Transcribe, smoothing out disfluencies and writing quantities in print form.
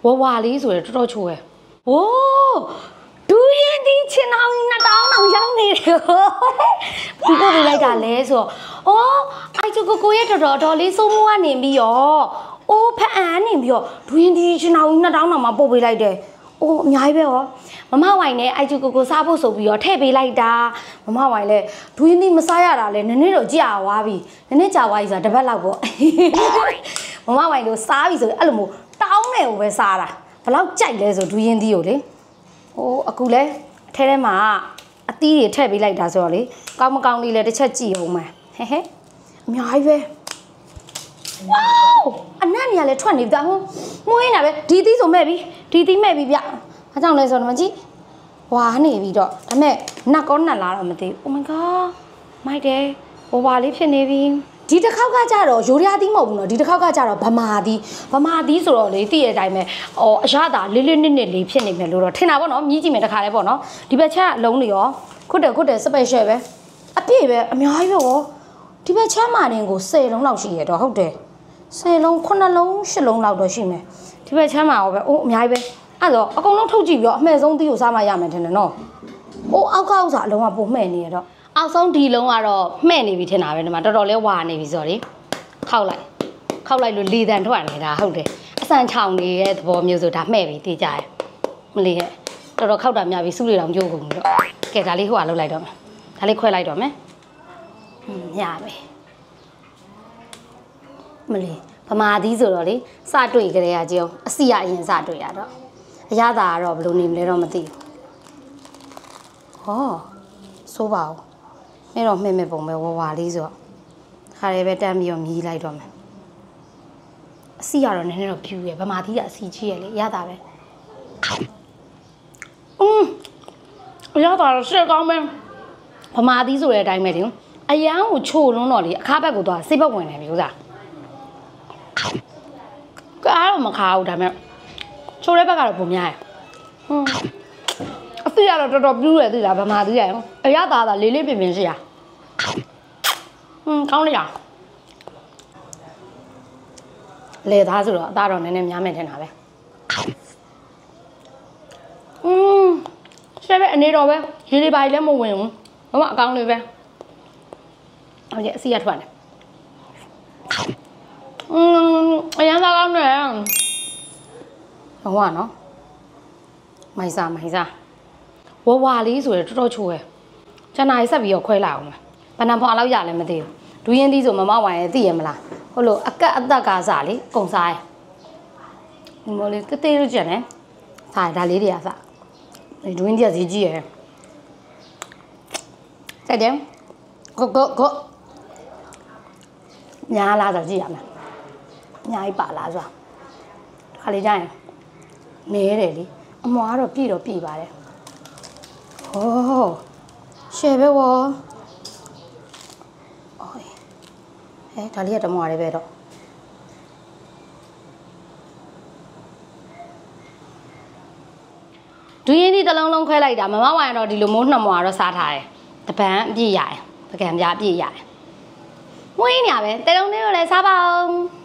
ဝဝလေးဆိုရတော်တော်ချိုးရဲ့ဝိုးဒူရင်ဒီချင်အောင်နှစ်တောင်းအောင်ရောက်နေတယ်ဒီပို့ပေးလိုက်တာလဲဆိုတော့အိုက်ကိုရဲ့တော်လေးစိုးမိုးကနေပြီးရောအိုးဖက်အန်နေပြီးတော့ဒူရင်ဒီချင်အောင်နှစ်တောင်းအောင်မှပို့ပေးလိုက်တယ်အိုးအများကြီးပဲဟောမမဝိုင်နဲ့အိုက်ကိုစားဖို့ဆိုပြီးတော့ထည့်ပေးလိုက်တာမမဝိုင်လဲဒူရင်ဒီမစားရတာလဲနည်းနည်းတော့ကြာသွားပြီနည်းနည်းကြာသွားပြီဆိုတာတစ်ပတ်လောက်ပေါ့မမဝိုင်တို့စားပြီဆိုအဲ့လိုမျိုးတောင်းတယ်ကိုပဲစားတာဘယ်လောက်ကြိုက်လဲဆိုဒူရင်ဒီကိုလေဟိုအခုလဲအထဲထဲမှာအသီးတွေထည့်ပေးလိုက်တာဆိုတော့လေကောင်းမကောင်းလေးလဲတစ်ချက်ကြည့်အောင်မယ်ဟဲ့အများကြီးပဲအနက်နေရလဲထွက်နေပြီဟိုမွေးနေတာပဲဒီသီးဆိုမဲ့ပြီဒီသီးမဲ့ပြီဗျဘာကြောင့်လဲဆိုတော့မကြည့်ဝါနေပြီတော့ဒါမဲ့နတ်ကောနတ်လားတော့မသိဘူး Oh my god မိုက်တယ်ဝါလေးဖြစ်နေပြီဒီတစ်ခေါက်ကကြတော့ရိုးရသည်မဟုတ်ဘူးနော်ဒီတစ်ခေါက်ကကြတော့ဗမာသည်ဆိုတော့လေသိရတဲ့အတိုင်းပဲအရသာလေးလေးနစ်နစ်လေးဖြစ်နေမယ်လို့တော့ထင်တာပေါ့နော်မြည်ကြည့်မယ်တခါလဲပေါ့နော်ဒီဘက်ချက်အလုံးတွေရောခွတ်တယ်စပယ်ရှယ်ပဲအပြည့်ပဲအများကြီးပဲရောဒီဘက်ချက်မှနေကို10လုံးလောက်ရှိရတော့ဟုတ်တယ်10လုံး9လုံး10လုံးလောက်တော့ရှိမယ်ဒီဘက်ချက်မှရောပဲအိုးအများကြီးပဲအဲ့တော့အကုန်လုံးထုတ်ကြည့်ပြီးတော့အမှန်ဆုံးသီးကိုစားမှရမယ်ထင်တယ်နော်အိုးအောက်ကဥစားအလုံးကပုံမှန်နေရတော့အောက်ဆုံးဒီလုံးကတော့မှဲ့နေပြီထင်တာပဲဒီမှာတော်တော်လေးဝါနေပြီဆိုတော့လေခောက်လိုက်လို့လေတန်ထွက်နေတာဟုတ်တယ်အဆန်ချောင်နေတဲ့သဘောမျိုးဆိုဒါမှဲ့ပြီသိကြရမလေးရဲ့တော်တော်ခောက်တာများပြီစုတွေတောင်ကြိုးကုန်တော့ကဲဒါလေးဟိုကလောက်လိုက်တော့မယ်ဒါလေးခွဲလိုက်တော့မယ်ညပြီမလေးဗမာသီးဆိုတော့လေစတွေ့ကြတဲ့ကကြောအစီအရင်စတွေ့ရတော့အရသာကတော့ဘယ်လိုနေမလဲတော့မသိဘူးဟောစိုးပါဦးအဲ့တော့မှဲ့ပုံပဲဝါလေးဆိုတော့ခါရဲပဲတန်းပြီးတော့မြည်လိုက်တော့မယ်အစီကတော့နည်းနည်းတော့ဖြူရယ်ဗမာသီးကအစီကြီးရယ်လေရတာပဲရတာတော့ရှက်ကောင်းပဲဗမာသီးဆိုတဲ့အတိုင်းပဲလေအရန်ကိုချို့လုံးတော့လေအခါဘက်ကိုသွားစိတ်ဘက်ဝင်နေပြီဥစားကားတော့မခါဘူးဒါပေမဲ့ချို့တဲ့ဘက်ကတော့ပုံများရယ်အစီကတော့တော်တော်ပြူးရယ်သိလားဗမာသီးရယ်အရသာလေးလေးပင်ပင်ရှိရကောင်းလိုက်ရလေသားဆိုတော့အသားတော့နည်းနည်းများမယ်ထင်တာပဲရှယ်ပဲအနေတော့ပဲရေလေးပါလည်းမဝင်ဘူးဘာမှအကောင်းလေးပဲဟုတ်ကဲ့အစီရထွက်တယ်အရန်သားကောင်းတယ်ဟောနော်မိုင်စားဝါလေးဆိုရတော်တော်ချိုးရယ်ကျန်တာဆက်ပြီးတော့ခွဲလိုက်အောင်မယ်ဘဏ္ဍာဖွာလောက်ရလည်းမသိဘူးဒူရင်သီးဆိုမမဝိုင်ရဲ့သိရမလားဟုတ်လို့အသက်ကစားလေကုံစားရယ်ဒီမော်လေးတေးရကျန်တယ်စားဒါလေးတွေကစားဒူရင်သီးကဈေးကြီးရယ်တဲ့တယ်ကိုညာလာတော့ကြည့်ရမယ်ညာကြီးပါလားဆိုတာခါလေးကြရင်နေရတယ်လေအမွားတော့ပြည့်ပါတယ်ဟောရှယ်ပဲဝေါ်ဒါလေးကတမွားလေးပဲတော့ဒူရင်ဒီတလုံးလုံးခွဲလိုက်တာမမဝိုင်တော့ဒီလိုမိုးနှစ်မွားတော့စားထားတယ်တပန်းအပြည့်ရတယ်ပကံပြားအပြည့်ရတယ်မွေးနေရပဲတဲလုံးလေးကိုလည်းစားပါအောင်